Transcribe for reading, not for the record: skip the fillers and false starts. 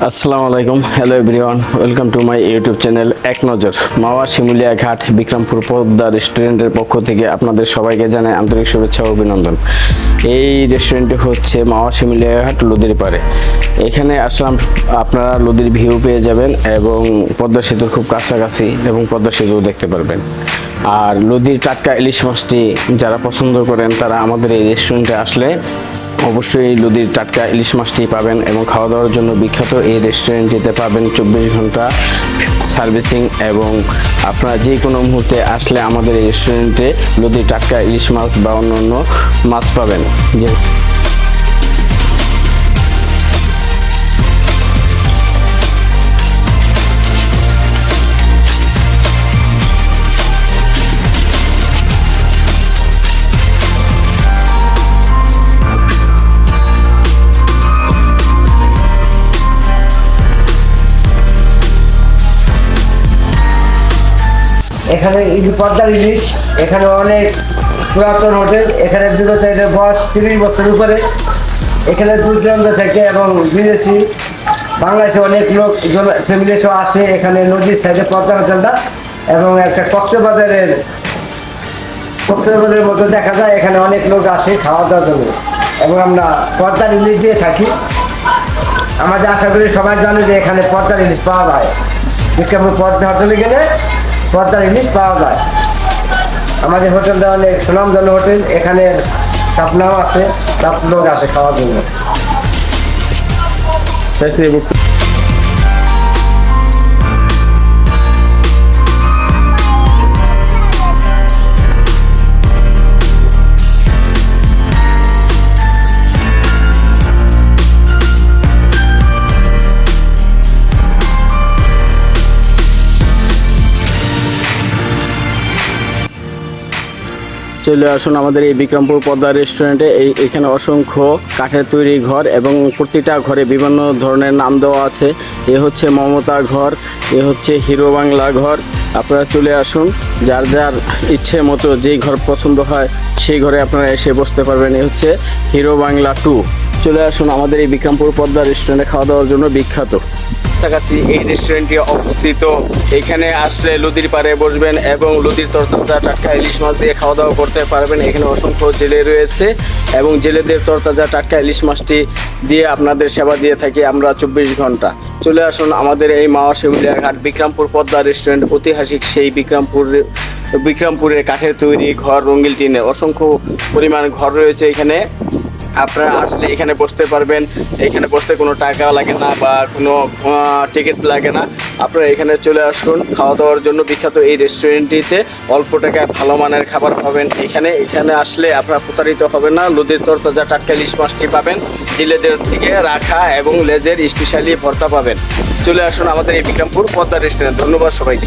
আসসালামু আলাইকুম, hello everyone, welcome to my YouTube channel এক নজর। মাওয়া শিমুলিয়া ঘাট বিক্রমপুর পদ্মা রেস্টুরেন্টের পক্ষ থেকে আপনাদের সবাইকে জানাই আন্তরিক শুভেচ্ছা ও অভিনন্দন। এই রেস্টুরেন্টটি হচ্ছে মাওয়া শিমুলিয়া ঘাট লদির পাড়ে। এখানে আসলাম, আপনারা লদির ভিউ পেয়ে যাবেন এবং পদ্মা সেতুর খুব কাছাকাছি এবং পদ্মা সেতুও দেখতে পারবেন। আর লদির টাটকা ইলিশ মাছটি যারা পছন্দ করেন তারা আমাদের এই রেস্টুরেন্টে আসলে অবশ্যই এই লদির টাটকা ইলিশ মাছটি পাবেন এবং খাওয়া দাওয়ার জন্য বিখ্যাত এই রেস্টুরেন্টটিতে পাবেন 24 ঘন্টা সার্ভিসিং এবং আপনারা যে কোনো মুহূর্তে আসলে আমাদের এই রেস্টুরেন্টে লদির টাটকা ইলিশ মাছ বা অন্যান্য মাছ পাবেন। এখানে পদ্মার ইলিশ, এখানে অনেক পুরাতন হোটেল, এখানে বিগত এটার বয়স 30 বছর উপরে। এখানে দূর দূরান্ত থেকে এবং বিদেশি বাংলাদেশে অনেক লোক ফ্যামিলি সহ আসে। এখানে নদীর সাইডে পদ্মা হোটেলটা এবং একটা কক্সবাজারের মতো দেখা যায়। এখানে অনেক লোক আসে খাওয়া দাওয়ার জন্য এবং আমরা পদ্মার ইলিশ দিয়ে থাকি। আমাদের আশা করি সবাই জানে যে এখানে পদ্মার ইলিশ পাওয়া যায়। বিক্রমপুর পদ্মা হোটেলে গেলে পদ্মার ইলিশ পাওয়া যায়। আমাদের হোটেলটা অনেক সুনামধন্য হোটেল, এখানে স্বপ্নাও আছে, সব লোক আসে খাওয়ার জন্য। চলে আসুন আমাদের এই বিক্রমপুর পদ্মা রেস্টুরেন্টে। এখানে অসংখ্য কাঠের তৈরি ঘর এবং প্রতিটা ঘরে বিভিন্ন ধরনের নাম দেওয়া আছে। এ হচ্ছে মমতা ঘর, এ হচ্ছে হিরো বাংলা ঘর। আপনারা চলে আসুন, যার যার ইচ্ছে মতো যেই ঘর পছন্দ হয় সেই ঘরে আপনারা এসে বসতে পারবেন। এ হচ্ছে হিরো বাংলা 2। চলে আসুন আমাদের এই বিক্রমপুর পদ্মা রেস্টুরেন্টে খাওয়া দাওয়ার জন্য বিখ্যাত। কাছাকাছি এই রেস্টুরেন্টটি অবস্থিত। এখানে আসলে লদির পাড়ে বসবেন এবং লদির তরতাজা টাটকা ইলিশ মাছ দিয়ে খাওয়া দাওয়া করতে পারবেন। এখানে অসংখ্য জেলে রয়েছে এবং জেলেদের তরতাজা টাটকা ইলিশ মাছটি দিয়ে আপনাদের সেবা দিয়ে থাকি আমরা 24 ঘন্টা। চলে আসুন আমাদের এই মাওয়া শিমুলিয়া ঘাট বিক্রমপুর পদ্মা রেস্টুরেন্ট। ঐতিহাসিক সেই বিক্রমপুরের কাঠের তৈরি ঘর, রঙিন টিনের অসংখ্য পরিমাণ ঘর রয়েছে এখানে। আপনারা আসলে এখানে বসতে পারবেন। এখানে বসতে কোনো টাকা লাগে না বা কোনো টিকিট লাগে না। আপনারা এখানে চলে আসুন খাওয়া দাওয়ার জন্য। বিখ্যাত এই রেস্টুরেন্টটিতে অল্প টাকায় ভালো মানের খাবার পাবেন। এখানে আসলে আপনারা প্রতারিত হবেন না। লদির তরতাজা টাটকা ইলিশ মাছটি পাবেন, জেলেদের থেকে রাখা এবং লেজের স্পেশালি ভর্তা পাবেন। চলে আসুন আমাদের এই বিক্রমপুর পদ্মা রেস্টুরেন্ট। ধন্যবাদ সবাইকে।